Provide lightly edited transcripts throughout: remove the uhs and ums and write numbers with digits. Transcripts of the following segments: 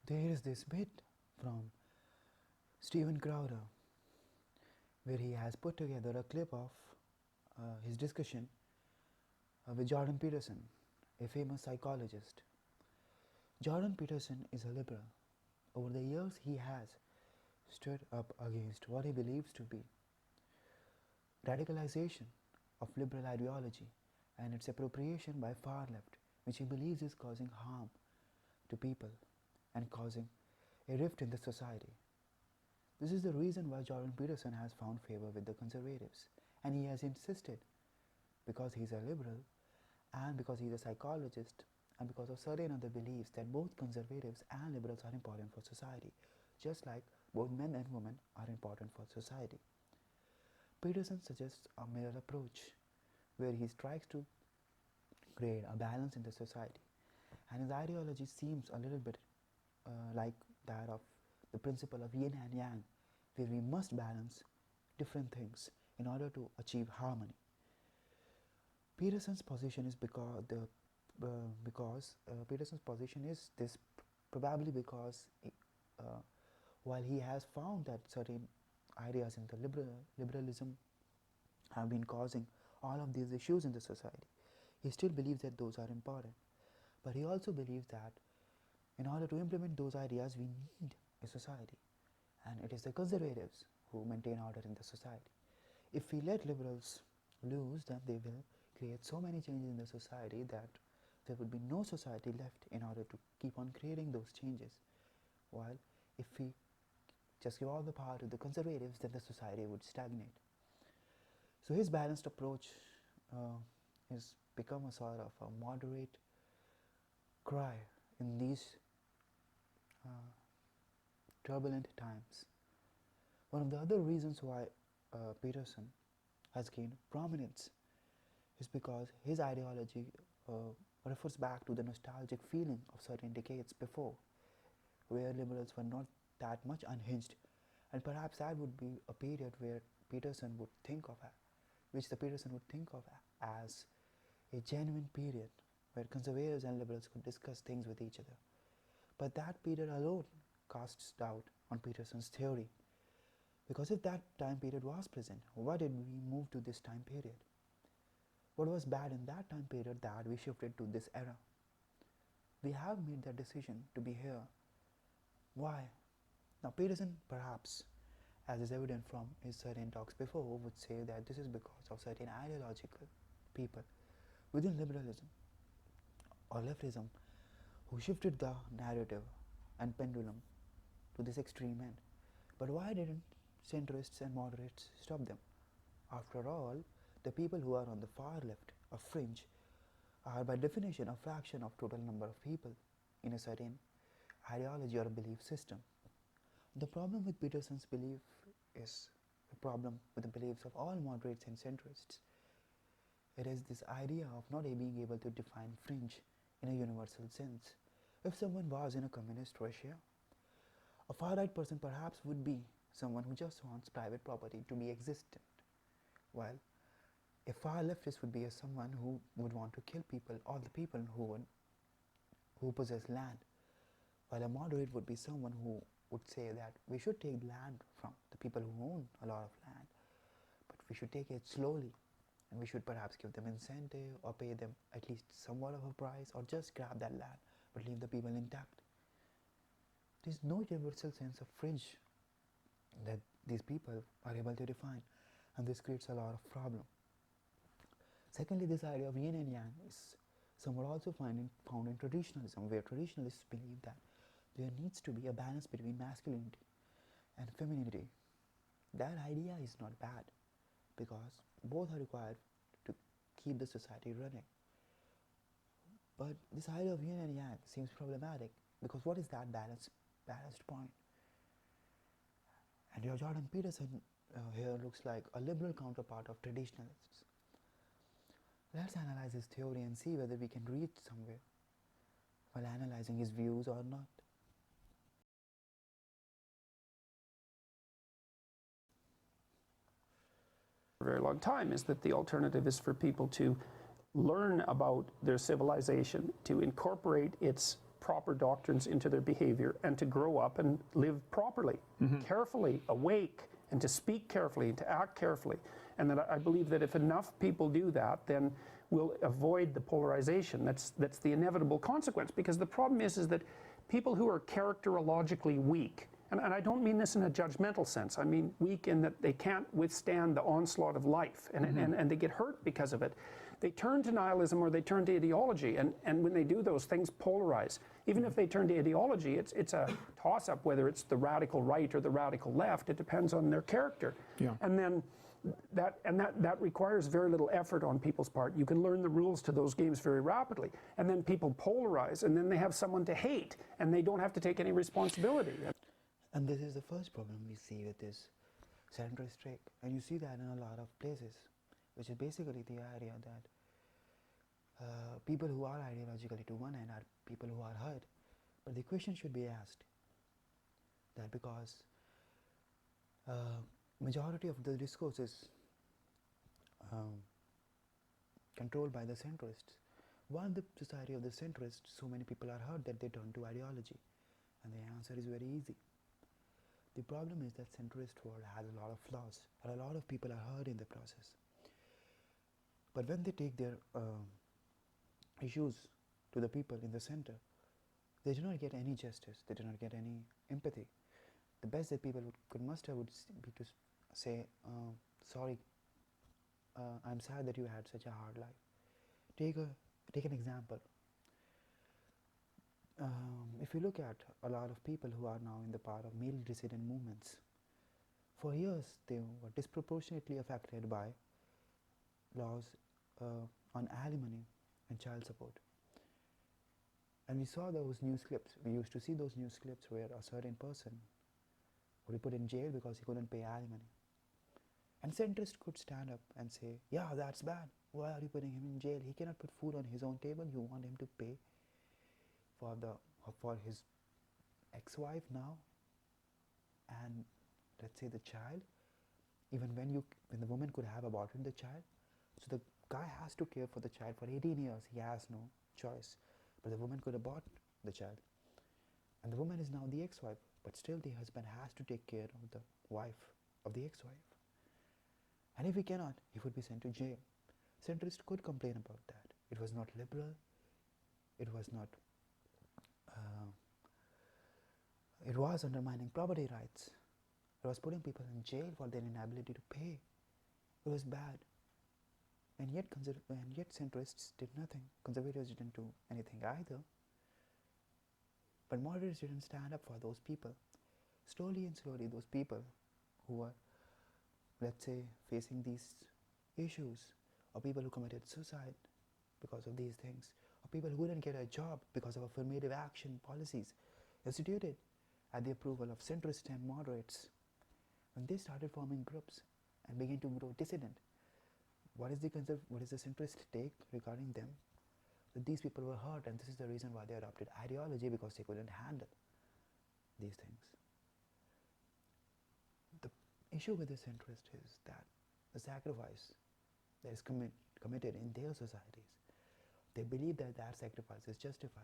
There is this bit from Steven Crowder where he has put together a clip of his discussion with Jordan Peterson, a famous psychologist. Jordan Peterson is a liberal. Over the years, he has stood up against what he believes to be radicalization of liberal ideology and its appropriation by far left, which he believes is causing harm to people and causing a rift in the society. This is the reason why Jordan Peterson has found favor with the conservatives, and he has insisted, because he is a liberal and because he is a psychologist and because of certain other beliefs, that both conservatives and liberals are important for society, just like both men and women are important for society. Peterson suggests a middle approach where he tries to create a balance in the society, and his ideology seems a little bit like that of the principle of yin and yang, where we must balance different things in order to achieve harmony. Peterson's position is Peterson's position is this probably because while he has found that certain ideas in the liberalism have been causing all of these issues in the society, he still believes that those are important. But he also believes that in order to implement those ideas, we need a society, and it is the conservatives who maintain order in the society. If we let liberals loose, then they will create so many changes in the society that there would be no society left in order to keep on creating those changes. While if we just give all the power to the conservatives, then the society would stagnate. So his balanced approach has become a sort of a moderate cry in these turbulent times. One of the other reasons why Peterson has gained prominence is because his ideology refers back to the nostalgic feeling of certain decades before, where liberals were not that much unhinged, and perhaps that would be a period where Peterson would think of, as a genuine period where conservatives and liberals could discuss things with each other. But that period alone casts doubt on Peterson's theory, because if that time period was present, why did we move to this time period? What was bad in that time period that we shifted to this era? We have made that decision to be here. Why? Now Peterson, perhaps, as is evident from his certain talks before, would say that this is because of certain ideological people within liberalism or leftism who shifted the narrative and pendulum to this extreme end. But why didn't centrists and moderates stop them? After all, the people who are on the far left or fringe are by definition a fraction of total number of people in a certain ideology or belief system. The problem with Peterson's belief is the problem with the beliefs of all moderates and centrists. It is this idea of not being able to define fringe in a universal sense. If someone was in a communist Russia, a far-right person perhaps would be someone who just wants private property to be existent, while a far leftist would be someone who would want to kill people, all the people who possess land, while a moderate would be someone who would say that we should take land from the people who own a lot of land, but we should take it slowly, and we should perhaps give them incentive or pay them at least somewhat of a price, or just grab that land but leave the people intact. There is no universal sense of fringe that these people are able to define, and this creates a lot of problem. Secondly, this idea of yin and yang is somewhat also found in traditionalism, where traditionalists believe that there needs to be a balance between masculinity and femininity. That idea is not bad, because both are required to keep the society running. But this idea of yin and yang seems problematic, because what is that balanced point? And your Jordan Peterson here looks like a liberal counterpart of traditionalists. Let's analyze his theory and see whether we can reach somewhere while analyzing his views or not. For a very long time is that the alternative is for people to learn about their civilization, to incorporate its proper doctrines into their behavior and to grow up and live properly, carefully, awake, and to speak carefully and to act carefully. And that I believe that if enough people do that, then we'll avoid the polarization. That's the inevitable consequence, because the problem is that people who are characterologically weak, and I don't mean this in a judgmental sense, I mean weak in that they can't withstand the onslaught of life and they get hurt because of it. They turn to nihilism or they turn to ideology, and when they do those things polarize. Even if they turn to ideology, it's a toss-up whether it's the radical right or the radical left. It depends on their character. Yeah. And then that requires very little effort on people's part. You can learn the rules to those games very rapidly, and then people polarize, and then they have someone to hate, and they don't have to take any responsibility. And this is the first problem we see with this centrist streak, and you see that in a lot of places, which is basically the idea that people who are ideologically to one end are people who are hurt. But the question should be asked that because majority of the discourse is controlled by the centrists. Why in the society of the centrists so many people are hurt that they turn to ideology? And the answer is very easy. The problem is that centrist world has a lot of flaws, and a lot of people are hurt in the process. But when they take their issues to the people in the center, they do not get any justice, they do not get any empathy. The best that people could muster would be to say, sorry, I'm sad that you had such a hard life. Take an example. If you look at a lot of people who are now in the part of male dissident movements, for years they were disproportionately affected by laws on alimony and child support. And we saw those news clips, we used to see those news clips where a certain person would be put in jail because he couldn't pay alimony. And centrists could stand up and say, yeah, that's bad. Why are you putting him in jail? He cannot put food on his own table. You want him to pay for his ex-wife now, and let's say the child. Even when the woman could have aborted the child, so the guy has to care for the child for 18 years. He has no choice, but the woman could abort the child, and the woman is now the ex-wife. But still, the husband has to take care of the wife of the ex-wife. And if he cannot, he would be sent to jail. Centrists could complain about that. It was not liberal. It was not. It was undermining property rights. It was putting people in jail for their inability to pay. It was bad. And yet centrists did nothing. Conservatives didn't do anything either. But moderates didn't stand up for those people. Slowly and slowly, those people who were, let's say, facing these issues, or people who committed suicide because of these things, or people who didn't get a job because of affirmative action policies instituted at the approval of centrists and moderates, when they started forming groups and began to grow dissident, what is the centrist take regarding them? That these people were hurt, and this is the reason why they adopted ideology, because they couldn't handle these things. The issue with the centrist is that the sacrifice that is committed in their societies, they believe that that sacrifice is justified,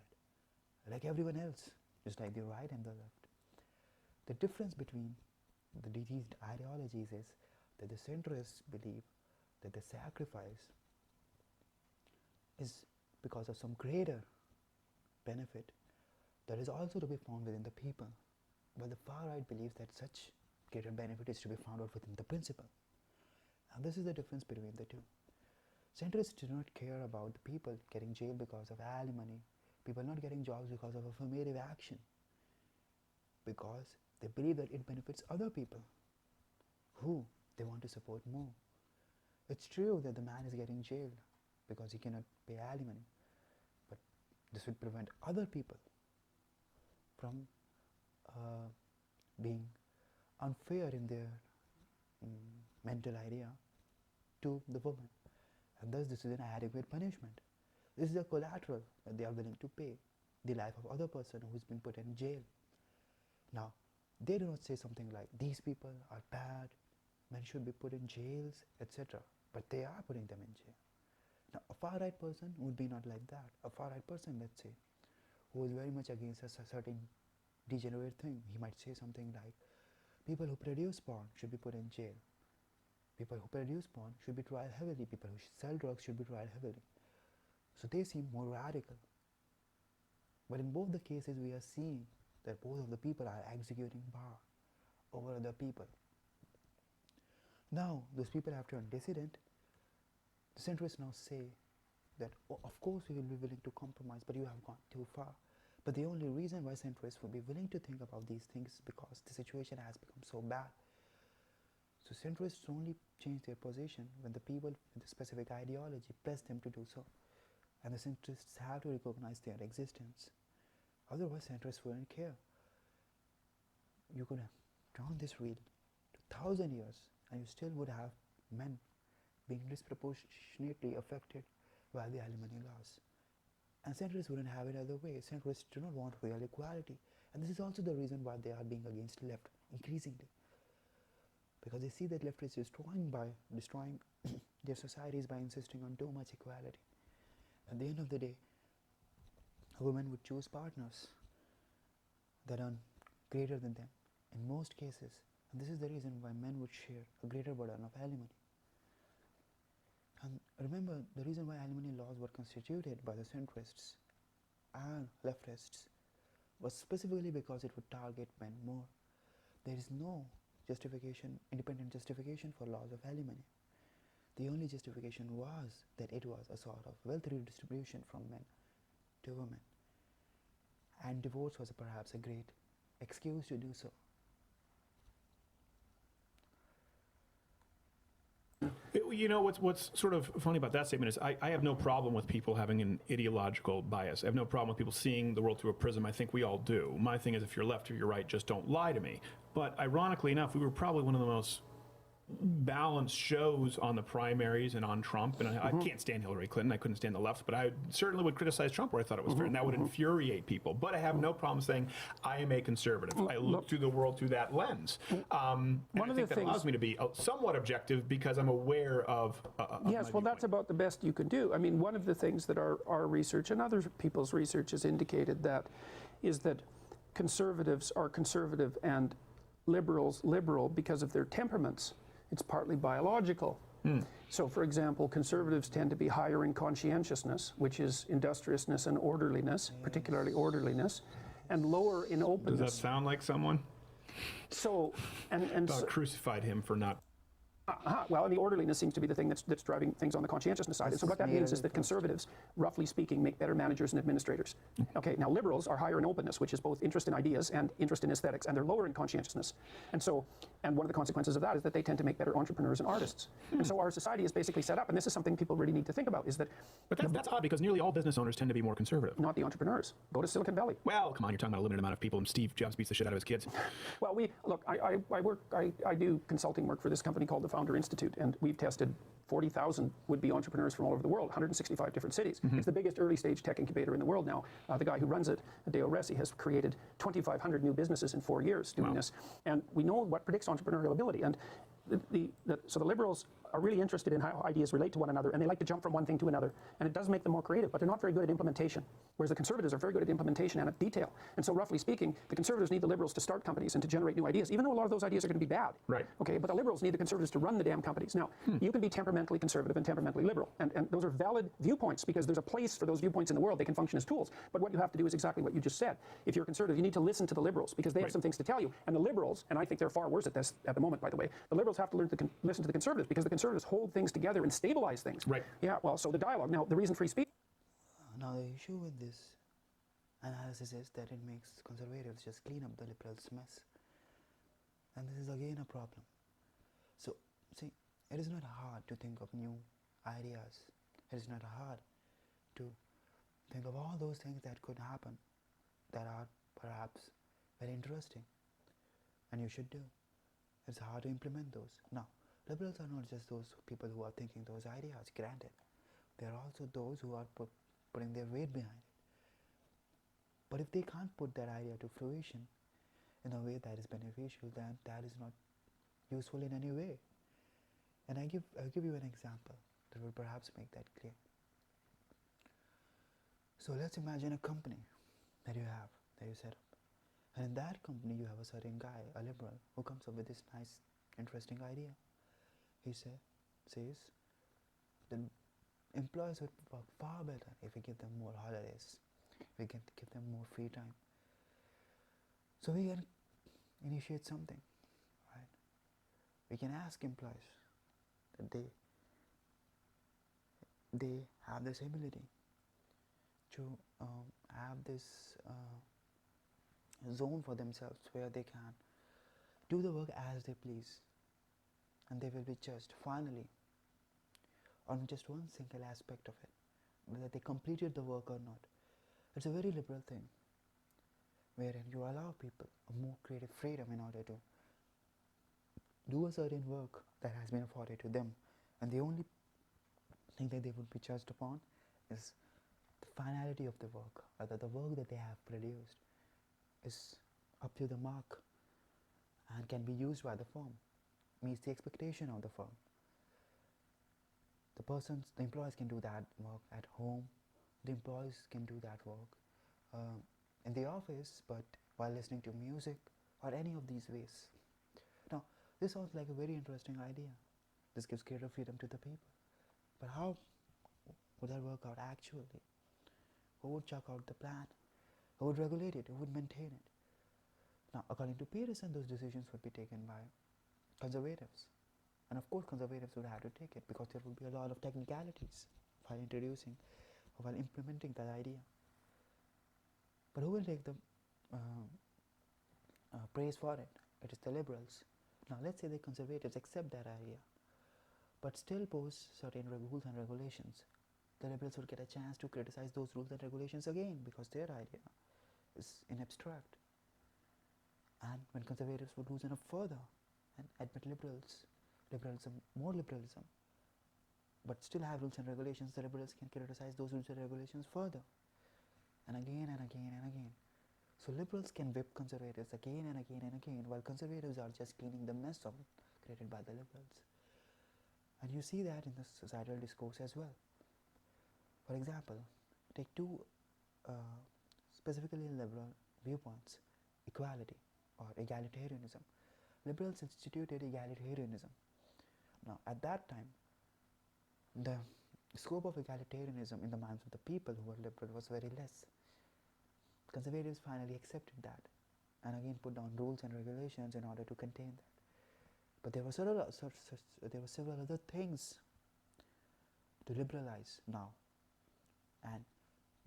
like everyone else, just like the right and the left. The difference between these ideologies is that the centrists believe that the sacrifice is because of some greater benefit that is also to be found within the people, but the far right believes that such greater benefit is to be found out within the principle. And this is the difference between the two. Centrists do not care about the people getting jailed because of alimony, people not getting jobs because of affirmative action, because they believe that it benefits other people who they want to support more. It's true that the man is getting jailed because he cannot pay alimony, but this would prevent other people from being unfair in their mental idea to the woman, and thus this is an adequate punishment. This is a collateral that they are willing to pay, the life of other person who's been put in jail. Now, they do not say something like, these people are bad, men should be put in jails, etc. But they are putting them in jail. Now, a far-right person would be not like that. A far-right person, let's say, who is very much against a certain degenerate thing. He might say something like, people who produce porn should be put in jail. People who produce porn should be tried heavily. People who sell drugs should be tried heavily. So they seem more radical. But in both the cases, we are seeing that both of the people are executing power over other people. Now, those people have turned dissident. The centrists now say that, oh, of course we will be willing to compromise, but you have gone too far. But the only reason why centrists would be willing to think about these things is because the situation has become so bad. So centrists only change their position when the people with a specific ideology press them to do so. And the centrists have to recognize their existence. Otherwise, centrists wouldn't care. You could have drawn this wheel to 1,000 years and you still would have men being disproportionately affected by the alimony laws. And centrists wouldn't have it other way. Centrists do not want real equality. And this is also the reason why they are being against left increasingly. Because they see that left is destroying their societies by insisting on too much equality. At the end of the day, a woman would choose partners that earn greater than them in most cases. And this is the reason why men would share a greater burden of alimony. And remember, the reason why alimony laws were constituted by the centrists and leftists was specifically because it would target men more. There is no independent justification for laws of alimony. The only justification was that it was a sort of wealth redistribution from men to women. And divorce was perhaps a great excuse to do so. You know, what's sort of funny about that statement is I have no problem with people having an ideological bias. I have no problem with people seeing the world through a prism. I think we all do. My thing is, if you're left or you're right, just don't lie to me. But ironically enough, we were probably one of the most balanced shows on the primaries and on Trump, and I can't stand Hillary Clinton. I couldn't stand the left, but I certainly would criticize Trump where I thought it was fair, and that would infuriate people. But I have no problem saying I am a conservative. I look through the world through that lens. And I think that allows me to be somewhat objective because I'm aware of yes, well, that's about the best you can do. I mean, one of the things that our research and other people's research has indicated that is that conservatives are conservative and liberals liberal because of their temperaments. It's partly biological. So, for example, conservatives tend to be higher in conscientiousness, which is industriousness and orderliness, particularly orderliness, and lower in openness. Does that sound like someone? So, and so, crucified him for not. Well, and the orderliness seems to be the thing that's driving things on the conscientiousness side. And so what that means is that conservatives, roughly speaking, make better managers and administrators. Okay, now liberals are higher in openness, which is both interest in ideas and interest in aesthetics, and they're lower in conscientiousness. And so, and one of the consequences of that is that they tend to make better entrepreneurs and artists. And so our society is basically set up, and this is something people really need to think about, is that... But that's odd, because nearly all business owners tend to be more conservative. Not the entrepreneurs. Go to Silicon Valley. Well, come on, you're talking about a limited amount of people, and Steve Jobs beats the shit out of his kids. Well, I do consulting work for this company called the Founder Institute, and we've tested 40,000 would-be entrepreneurs from all over the world, 165 different cities. It's the biggest early-stage tech incubator in the world now. The guy who runs it, Deo Resi, has created 2,500 new businesses in 4 years doing this. And we know what predicts entrepreneurial ability. And so the liberals are really interested in how ideas relate to one another, and they like to jump from one thing to another. And it does make them more creative, but they're not very good at implementation. Whereas the conservatives are very good at implementation and at detail. And so roughly speaking, the conservatives need the liberals to start companies and to generate new ideas, even though a lot of those ideas are going to be bad. Right. Okay, but the liberals need the conservatives to run the damn companies. Now, you can be temperamentally conservative and temperamentally liberal, and those are valid viewpoints because there's a place for those viewpoints in the world. They can function as tools. But what you have to do is exactly what you just said. If you're a conservative, you need to listen to the liberals because they have some things to tell you. And the liberals, and I think they're far worse at this at the moment, by the way, the liberals have to learn to listen to the conservatives because the conservatives hold things together and stabilize things. Right. Yeah, well, so the dialogue. Now, the reason free speech... Now, the issue with this analysis is that it makes conservatives just clean up the liberals' mess. And this is again a problem. So, see, it is not hard to think of new ideas. It is not hard to think of all those things that could happen that are perhaps very interesting and you should do. It's hard to implement those. Now, liberals are not just those people who are thinking those ideas, granted. They are also those who are putting their weight behind it. But if they can't put that idea to fruition in a way that is beneficial, then that is not useful in any way. And I'll give you an example that will perhaps make that clear. So let's imagine a company that you set up. And in that company, you have a certain guy, a liberal, who comes up with this nice, interesting idea. He says the employees would work far better if we give them more holidays, we can give them more free time. So we can initiate something, right? We can ask employees that they have this ability to have this zone for themselves where they can do the work as they please, and they will be judged finally on just one single aspect of it, whether they completed the work or not. It's a very liberal thing, wherein you allow people a more creative freedom in order to do a certain work that has been afforded to them, and the only thing that they would be judged upon is the finality of the work, whether the work that they have produced is up to the mark and can be used by the firm, meets the expectation of the firm. The employees can do that work at home, the employees can do that work in the office, but while listening to music or any of these ways. Now, this sounds like a very interesting idea. This gives greater freedom to the people. But how would that work out actually? Who would check out the plan? Who would regulate it? Who would maintain it? Now, according to Peterson, those decisions would be taken by conservatives. And of course, conservatives would have to take it because there would be a lot of technicalities while introducing or while implementing that idea. But who will take the praise for it? It is the liberals. Now, let's say the conservatives accept that idea, but still pose certain rules and regulations. The liberals would get a chance to criticize those rules and regulations again because their idea is in abstract. And when conservatives would loosen up further and admit more liberalism, but still have rules and regulations, the liberals can criticize those rules and regulations further, and again and again and again. So liberals can whip conservatives again and again and again, while conservatives are just cleaning the mess up created by the liberals. And you see that in the societal discourse as well. For example, take two specifically liberal viewpoints: equality or egalitarianism. Liberals instituted egalitarianism. Now, at that time, the scope of egalitarianism in the minds of the people who were liberal was very less. Conservatives finally accepted that and again put down rules and regulations in order to contain that. But there were several other things to liberalize now, and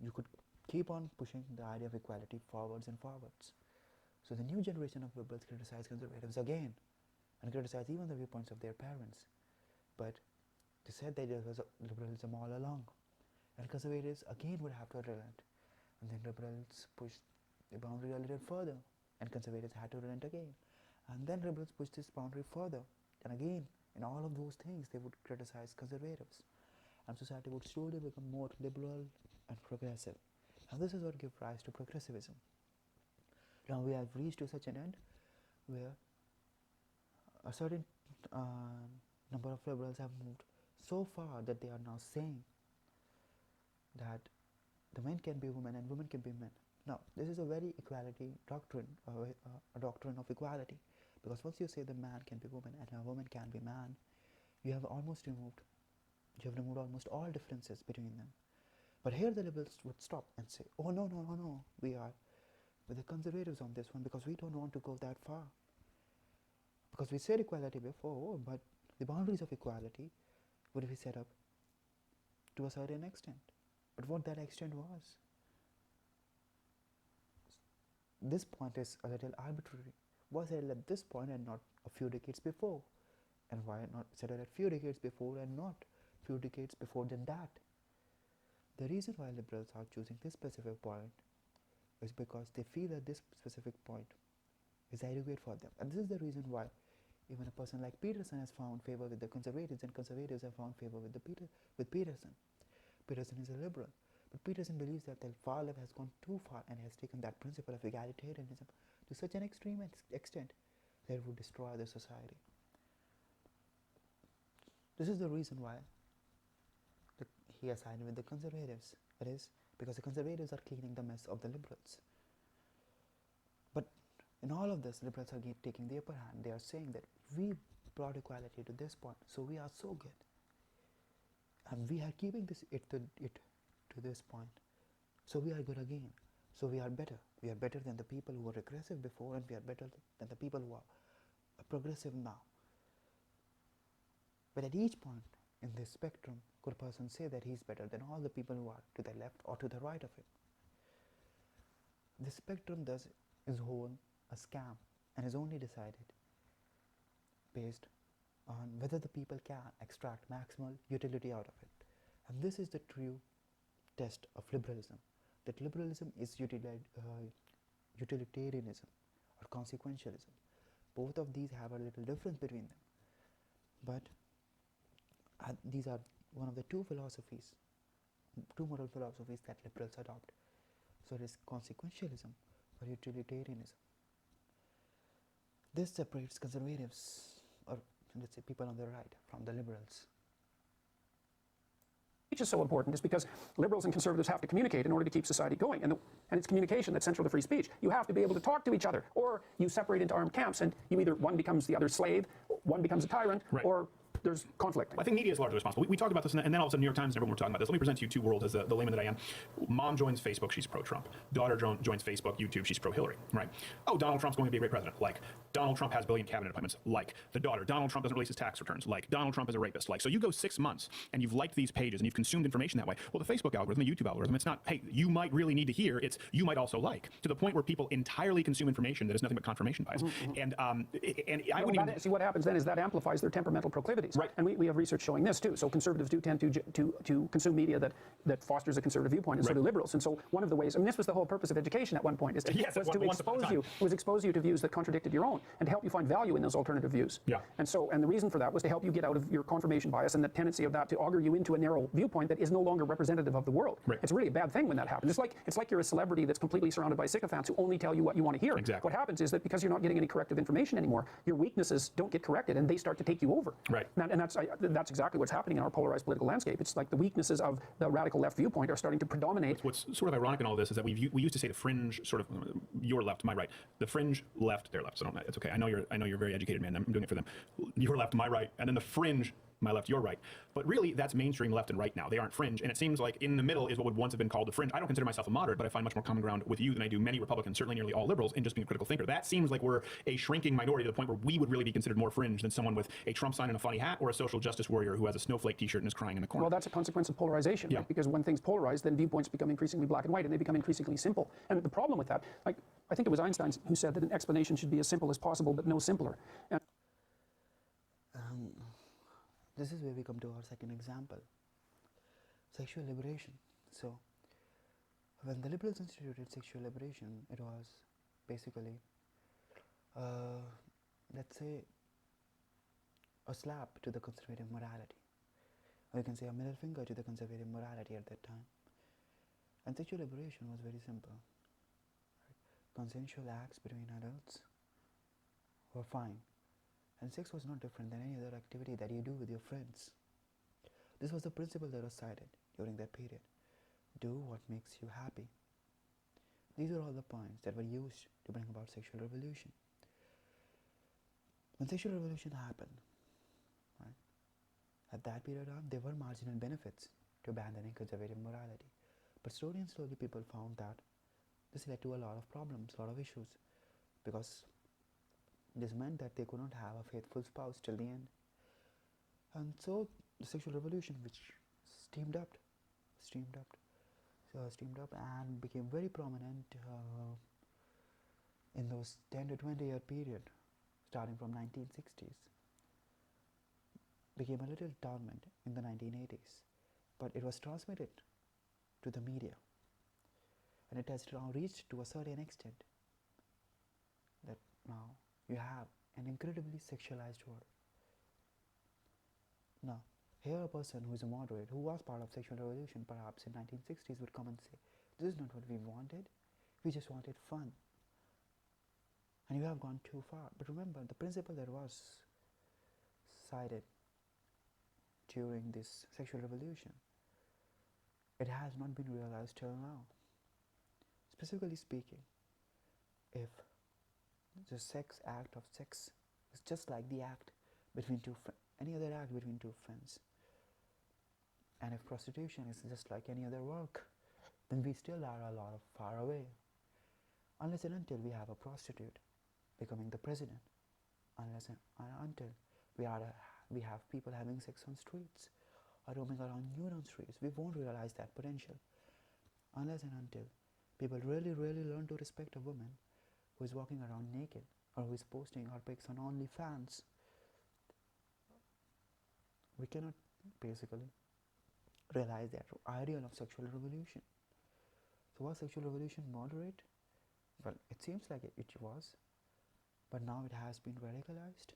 you could keep on pushing the idea of equality forwards and forwards. So the new generation of liberals criticize conservatives again and criticize even the viewpoints of their parents. But they said that there was liberalism all along, and conservatives again would have to relent. And then liberals pushed the boundary a little further, and conservatives had to relent again. And then liberals pushed this boundary further, and again, in all of those things, they would criticize conservatives. And society would slowly become more liberal and progressive. And this is what gives rise to progressivism. Now we have reached to such an end where a certain number of liberals have moved so far that they are now saying that the men can be women and women can be men. Now, this is a very equality doctrine, a doctrine of equality, because once you say the man can be woman and a woman can be man, you have removed almost all differences between them. But here the liberals would stop and say, oh no, we are with the conservatives on this one because we don't want to go that far. Because we said equality before, but the boundaries of equality would be set up to a certain extent. But what that extent was, this point is a little arbitrary. Why settled at this point and not a few decades before? And why not settled at few decades before and not few decades before than that? The reason why liberals are choosing this specific point is because they feel that this specific point is adequate for them. And this is the reason why even a person like Peterson has found favor with the conservatives, and conservatives have found favor with Peterson. Peterson is a liberal, but Peterson believes that the far left has gone too far and has taken that principle of egalitarianism to such an extreme extent that it would destroy the society. This is the reason why he has sided with the conservatives. It is because the conservatives are cleaning the mess of the liberals. In all of this, liberals are taking the upper hand. They are saying that we brought equality to this point, so we are so good. And we are keeping it to this point, so we are good again. So we are better. We are better than the people who were regressive before, and we are better than the people who are progressive now. But at each point in this spectrum, could a person say that he's better than all the people who are to the left or to the right of him? This spectrum thus is whole a scam and is only decided based on whether the people can extract maximal utility out of it. And this is the true test of liberalism, that liberalism is utilitarianism or consequentialism. Both of these have a little difference between them, but these are one of the two moral philosophies that liberals adopt. So it is consequentialism or utilitarianism. This separates conservatives, or let's say people on the right, from the liberals. Speech is so important is because liberals and conservatives have to communicate in order to keep society going, and it's communication that's central to free speech. You have to be able to talk to each other, or you separate into armed camps, and you either one becomes the other's slave, one becomes a tyrant, right. or there's conflict. I think media is largely responsible. We talked about this, and then all of a sudden New York Times and everyone were talking about this. Let me present to you two worlds as the layman that I am. Mom joins Facebook, she's pro-Trump. Daughter joins Facebook, YouTube, she's pro-Hillary, right? Oh, Donald Trump's going to be a great president. Like, Donald Trump has billion cabinet appointments. Like, the daughter, Donald Trump doesn't release his tax returns. Like, Donald Trump is a rapist. Like, so you go 6 months, and you've liked these pages, and you've consumed information that way. Well, the Facebook algorithm, the YouTube algorithm, it's not, hey, you might really need to hear, it's you might also like, to the point where people entirely consume information that is nothing but confirmation bias. And I wouldn't even... See, what happens then is that amplifies their temperamental proclivities. Right. And we have research showing this too. So conservatives do tend to consume media that fosters a conservative viewpoint, and so do liberals. And so one of the ways, I mean, this was the whole purpose of education at one point, is to, yes, was to expose you to views that contradicted your own, and to help you find value in those alternative views. Yeah. And the reason for that was to help you get out of your confirmation bias and the tendency of that to augur you into a narrow viewpoint that is no longer representative of the world. Right. It's really a bad thing when that happens. It's like you're a celebrity that's completely surrounded by sycophants who only tell you what you want to hear. Exactly. What happens is that because you're not getting any corrective information anymore, your weaknesses don't get corrected, and they start to take you over. Right. And that's exactly what's happening in our polarized political landscape. It's like the weaknesses of the radical left viewpoint are starting to predominate. What's sort of ironic in all this is that we used to say the fringe, sort of your left, my right, the fringe left, their left. So it's okay. I know you're a very educated man. I'm doing it for them. Your left, my right, and then the fringe, my left, your right. But really, that's mainstream left and right now. They aren't fringe, and it seems like in the middle is what would once have been called the fringe. I don't consider myself a moderate, but I find much more common ground with you than I do many Republicans, certainly nearly all liberals, in just being a critical thinker. That seems like we're a shrinking minority to the point where we would really be considered more fringe than someone with a Trump sign and a funny hat, or a social justice warrior who has a snowflake t-shirt and is crying in the corner. Well, that's a consequence of polarization, yeah. Right? Because when things polarize, then viewpoints become increasingly black and white, and they become increasingly simple. And the problem with that, like, I think it was Einstein who said that an explanation should be as simple as possible, but no simpler. And this is where we come to our second example, sexual liberation. So when the liberals instituted sexual liberation, it was basically, let's say, a slap to the conservative morality, or you can say a middle finger to the conservative morality at that time. And sexual liberation was very simple. Right? Consensual acts between adults were fine. And sex was not different than any other activity that you do with your friends. This was the principle that was cited during that period. Do what makes you happy. These are all the points that were used to bring about sexual revolution. When sexual revolution happened, right, at that period on, there were marginal benefits to abandoning conservative morality. But slowly and slowly people found that this led to a lot of problems, a lot of issues, because this meant that they could not have a faithful spouse till the end. And so the sexual revolution, which steamed up and became very prominent in those 10 to 20 year period, starting from 1960s, became a little dormant in the 1980s. But it was transmitted to the media, and it has now reached to a certain extent that now you have an incredibly sexualized world. Now, here a person who is a moderate, who was part of sexual revolution perhaps in 1960s, would come and say, this is not what we wanted, we just wanted fun. And you have gone too far. But remember, the principle that was cited during this sexual revolution, it has not been realized till now. Specifically speaking, if the act of sex is just like the act between any other act between two friends. And if prostitution is just like any other work, then we still are a lot of far away. Unless and until we have a prostitute becoming the president, unless and until we have people having sex on streets or roaming around nude on streets, we won't realize that potential. Unless and until people really learn to respect a woman who is walking around naked or who is posting her pics on OnlyFans, we cannot basically realize that ideal of sexual revolution. So was sexual revolution moderate? Well, it seems like it was, but now it has been radicalized.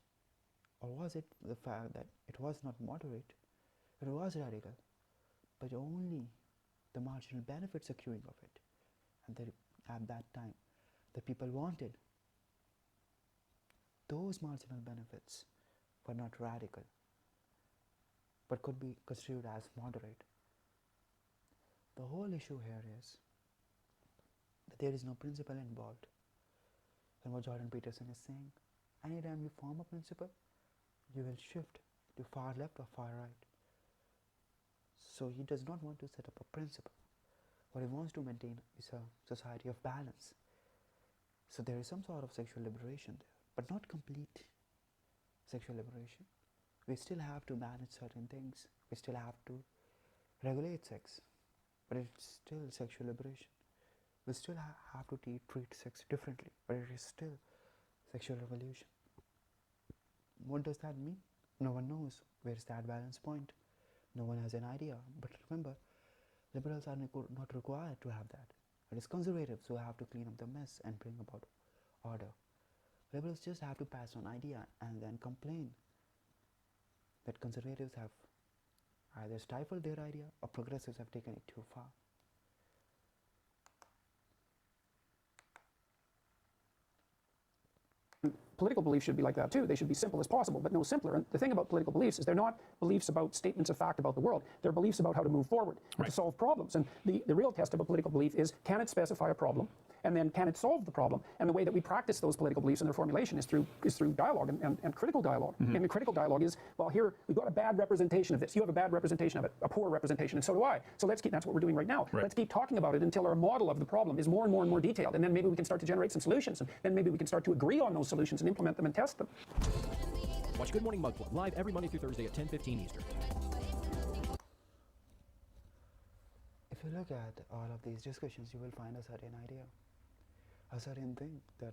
Or was it the fact that it was not moderate, it was radical, but only the marginal benefits accruing of it, and that at that time the people wanted those marginal benefits were not radical, but could be construed as moderate. The whole issue here is that there is no principle involved. And what Jordan Peterson is saying, anytime you form a principle, you will shift to far left or far right. So he does not want to set up a principle. What he wants to maintain is a society of balance. So there is some sort of sexual liberation there, but not complete sexual liberation. We still have to manage certain things. We still have to regulate sex, but it's still sexual liberation. We still have to treat sex differently, but it is still sexual revolution. What does that mean? No one knows. Where is that balance point? No one has an idea. But remember, liberals are not required to have that. It is conservatives who have to clean up the mess and bring about order. Liberals just have to pass on idea and then complain that conservatives have either stifled their idea or progressives have taken it too far. Political beliefs should be like that too. They should be simple as possible, but no simpler. And the thing about political beliefs is they're not beliefs about statements of fact about the world. They're beliefs about how to move forward and to solve problems. And the real test of a political belief is, can it specify a problem? And then can it solve the problem? And the way that we practice those political beliefs and their formulation is through dialogue and critical dialogue. And the critical dialogue is, well, here we've got a bad representation of this. You have a bad representation of it, a poor representation, and so do I. So that's what we're doing right now. Let's keep talking about it until our model of the problem is more and more and more detailed. And then maybe we can start to generate some solutions. And then maybe we can start to agree on those solutions and implement them and test them. Watch Good Morning Mug Club live every Monday through Thursday at 10:15 Eastern. If you look at all of these discussions, you will find a certain idea, a certain thing that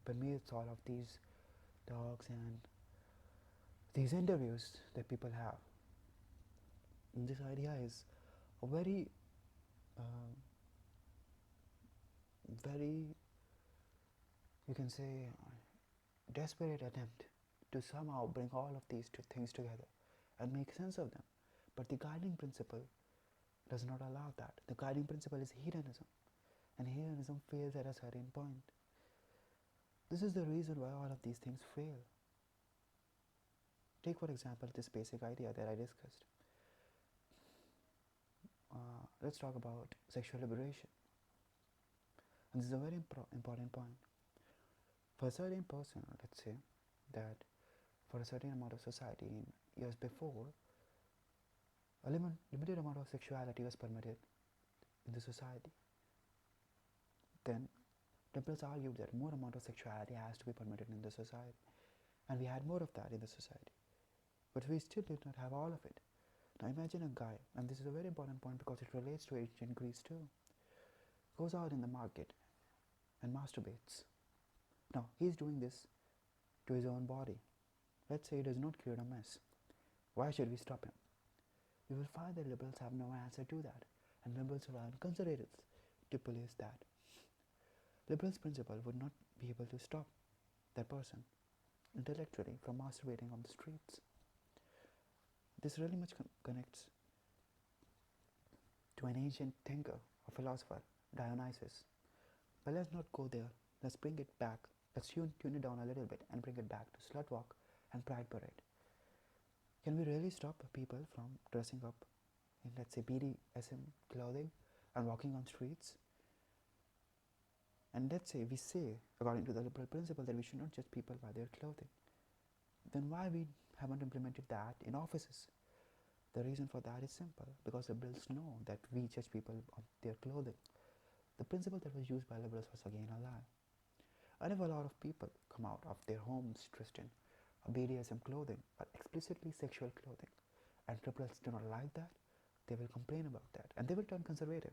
permeates all of these talks and these interviews that people have. And this idea is a very, you can say, desperate attempt to somehow bring all of these two things together and make sense of them. But the guiding principle does not allow that. The guiding principle is hedonism, and hedonism fails at a certain point. This is the reason why all of these things fail. Take for example this basic idea that I discussed. Let's talk about sexual liberation. And this is a very important point. For a certain person, let's say that for a certain amount of society in years before, a limited amount of sexuality was permitted in the society. Then liberals argued that more amount of sexuality has to be permitted in the society, and we had more of that in the society, but we still did not have all of it. Now imagine a guy, and this is a very important point because it relates to ancient Greece too, goes out in the market and masturbates. Now he's doing this to his own body. Let's say he does not create a mess. Why should we stop him? We will find that liberals have no answer to that, and liberals rely on conservatives to police that. Liberals' principle would not be able to stop that person intellectually from masturbating on the streets. This really much connects to an ancient thinker, a philosopher, Dionysus. But let's not go there. Let's bring it back. Let's tune it down a little bit and bring it back to slut walk and pride parade. Can we really stop people from dressing up in, let's say, BDSM clothing and walking on streets? And let's say we say, according to the liberal principle, that we should not judge people by their clothing. Then why we haven't implemented that in offices? The reason for that is simple, because liberals know that we judge people on their clothing. The principle that was used by liberals was again a lie. And if a lot of people come out of their homes dressed in BDSM clothing or explicitly sexual clothing, and liberals do not like that, they will complain about that and they will turn conservative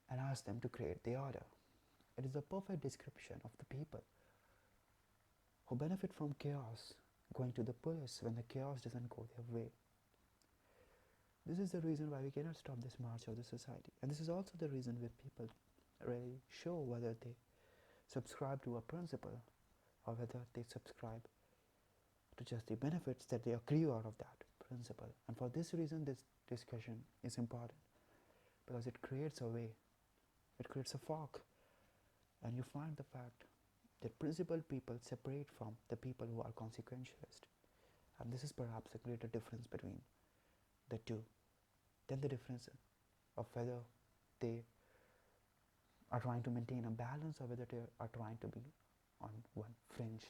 and ask them to create the order. It is a perfect description of the people who benefit from chaos going to the police when the chaos doesn't go their way. This is the reason why we cannot stop this march of the society. And this is also the reason where people really show whether they subscribe to a principle or whether they subscribe to just the benefits that they accrue out of that principle. And for this reason, this discussion is important, because it creates a way, it creates a fog, and you find the fact that principled people separate from the people who are consequentialist. And this is perhaps a greater difference between the two than the difference of whether they are trying to maintain a balance or whether they are trying to be on one fringe.